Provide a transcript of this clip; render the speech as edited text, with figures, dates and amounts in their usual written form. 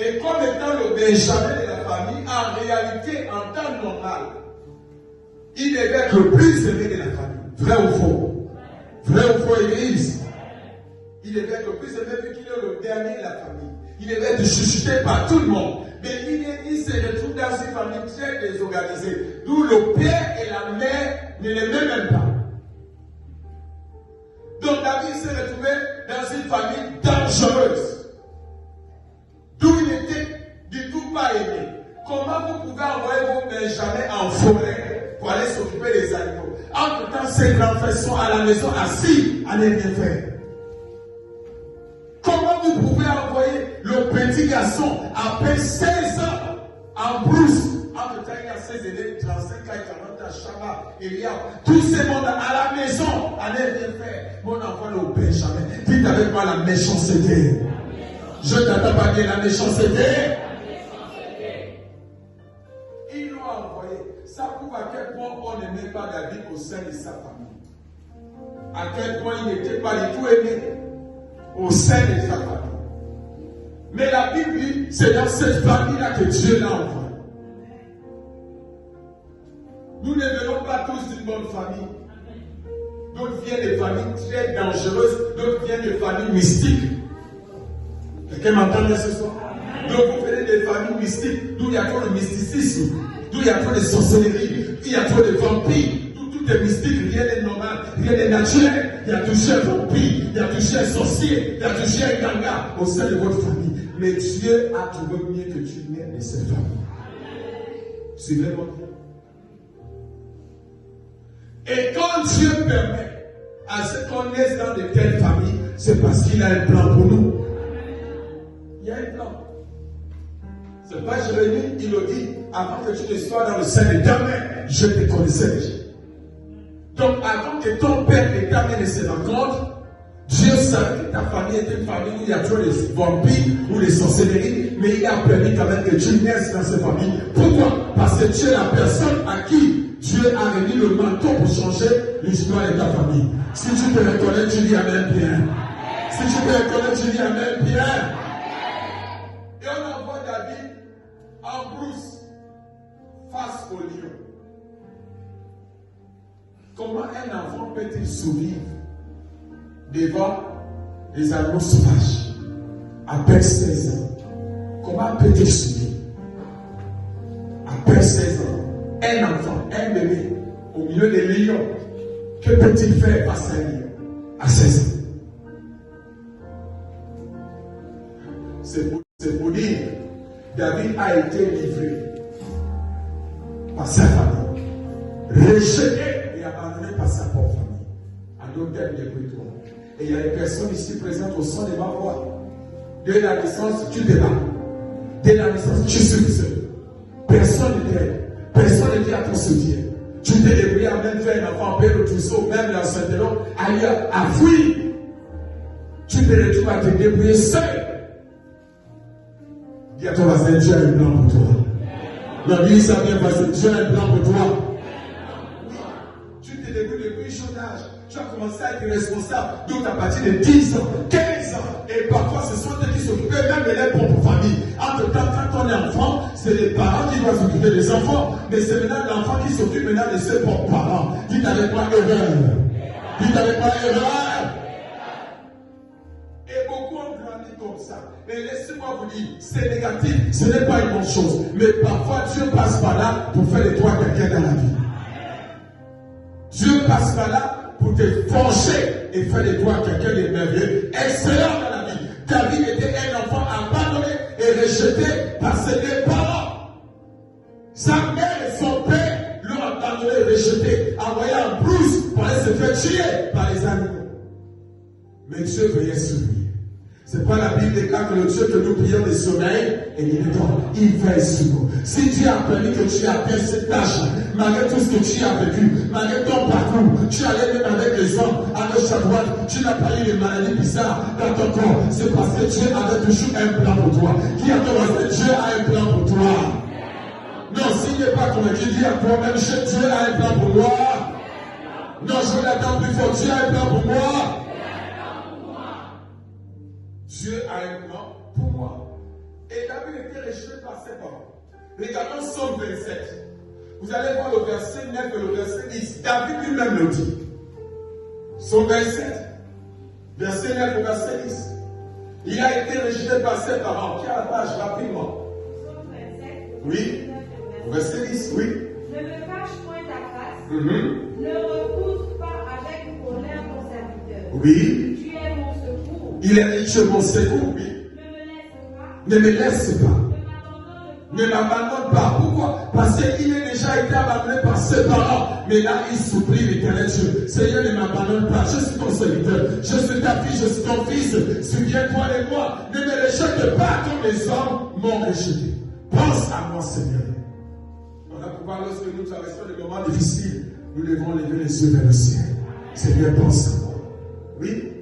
Et comme étant le Benjamin de la famille, en réalité, en temps normal, il devait être le plus aimé de la famille. Vrai ou faux? Vrai ou faux, Église? Il devait être le plus aimé vu qu'il est le dernier de la famille. Il devait être chuchoté par tout le monde. Mais il se retrouve dans une famille très désorganisée, d'où le père et la mère ne l'aimaient même pas. Donc David s'est retrouvé dans une famille dangereuse, d'où il n'était du tout pas aimé. Comment vous pouvez envoyer vos Benjamins en forêt pour aller s'occuper des animaux? Entre-temps, ces grands frères sont à la maison assis à ne rien faire. Comment vous pouvez envoyer le petit garçon à peine 16 ans en brousse? Entre-temps, il y a 16 aînés, 35 ans, 40 ans, Shabbat, il y a tous ces mondes à la maison à ne rien faire. Mon enfant, le Benjamin, dites avec moi la méchanceté. Je t'entends pas dire la méchanceté. Ils l'ont envoyé. Ça prouve à quel point on n'aimait pas David au sein de sa famille. À quel point il n'était pas du tout aimé au sein de sa famille. Mais la Bible dit, c'est dans cette famille-là que Dieu l'a envoyé. Nous ne venons pas tous d'une bonne famille. D'autres viennent de familles très dangereuses, d'autres viennent de familles mystiques. Quelqu'un m'entend bien ce soir? Donc vous venez des familles mystiques, d'où il y a trop de mysticisme, d'où il y a trop de sorcellerie, d'où il y a trop de vampires, d'où tout est mystique, rien n'est normal, rien n'est naturel. Il y a touché un vampire, il y a touché un sorcier, il y a touché un ganga au sein de votre famille. Mais Dieu a trouvé mieux que tu n'aies de cette famille. Suivez-moi. Et quand Dieu permet à ce qu'on naisse dans de telles familles, c'est parce qu'il a un plan pour nous. Il y a un plan. C'est pas Jérémie, il le dit, avant que tu ne sois dans le sein de ta mère, je te connaissais déjà. Donc avant que ton père et ta mère ne se rencontrent, Dieu savait que ta famille était une famille où il y a trop de vampires ou de sorcellerie, mais il a permis quand même que tu naisses dans cette famille. Pourquoi? Parce que tu es la personne à qui Dieu a remis le manteau pour changer l'histoire de ta famille. Si tu te reconnais, tu dis Amen bien. Si tu te reconnais, tu dis Amen bien. Et on envoie David en brousse face au lion. Comment un enfant peut-il survivre devant les animaux sauvages à peine 16 ans? Comment peut-il survivre à peine 16 ans? Un enfant, un bébé, au milieu des lions, que peut-il faire face à un lion à 16 ans? C'est pour dire, David a été livré par sa famille, rejeté et abandonné par sa propre famille. À d'autres termes, écoute-toi. Et il y a une personne ici présente au son de ma voix. Dès la naissance, tu te bats. Dès la naissance, tu souffres. Personne ne t'aide. Personne ne dit à ton soutien. Tu t'es débrouillé à même faire un enfant, père le trousseau, même dans cet élan, ailleurs, à fuir. Tu te retrouves à te débrouiller seul. Dis à ton voisin, Dieu a un plan pour toi. Non, dis ça bien parce que Dieu a un plan pour toi. Tu te débrouilles depuis le jeune âge. Tu as commencé à être responsable. Donc à partir de 10 ans, 15 ans, et parfois ce sont eux qui s'occupaient même de leur propre famille. Entre-temps, quand on est enfant, c'est les parents qui doivent s'occuper des enfants. Mais c'est maintenant l'enfant qui s'occupe maintenant de ses propres parents. Dites avec moi erreur. Dites avec moi erreur. Et beaucoup ont grandi comme ça. Mais laissez-moi vous dire, c'est négatif, ce n'est pas une bonne chose. Mais parfois, Dieu passe par là pour faire de toi quelqu'un dans la vie. Dieu passe par là pour te forger et faire de toi quelqu'un de merveilleux, excellent dans la vie. David était un enfant abandonné et rejeté par ses deux parents. Sa mère et son père l'ont abandonné et rejeté, envoyé en brousse pour aller se faire tuer par les animaux. Mais Dieu veillait sur lui. C'est pas la Bible déclare que le Dieu que nous prions de sommeil et il veille sur nous. Si Dieu a permis que tu atteignes cet âge, malgré tout ce que tu as vécu, malgré ton parcours, tu allais même avec les hommes à gauche à droite, tu n'as pas eu de maladies bizarres dans ton corps. C'est parce que Dieu avait toujours un plan pour toi. Qui a commencé? Dieu a un plan pour toi. Non, s'il n'est pas convaincu, dis à toi-même, Dieu a un plan pour moi. Non, je l'attends plus fort. Dieu a un plan pour moi. Dieu a un plan pour moi. Et Et David était rejeté par ses parents. Regardons Psaume 27. Vous allez voir le verset 9 et le verset 10. David lui-même le dit. Psaume 27, verset 9 au verset 10. Il a été rejeté par ses parents. Qui a la page rapidement? Psaume 27, Oui. Verset 10, oui. Ne me cache point ta face. Ne repousse pas avec honneur ton serviteur. Oui. Tu es mon secours. Il est riche mon secours, oui. Ne me laisse pas. Ne me laisse pas. Ne m'abandonne pas. Pourquoi? Parce qu'il a déjà été abandonné par ses parents. Mais là, il supplie l'Éternel Dieu. Seigneur, ne m'abandonne pas. Je suis ton serviteur. Je suis ta fille, je suis ton fils. Souviens-toi de moi. Ne me rejette pas comme les hommes m'ont rejeté. Pense à moi, Seigneur. On va pouvoir, lorsque nous traversons des moments difficiles, nous devons lever les yeux vers le ciel. Seigneur, pense à moi. Oui.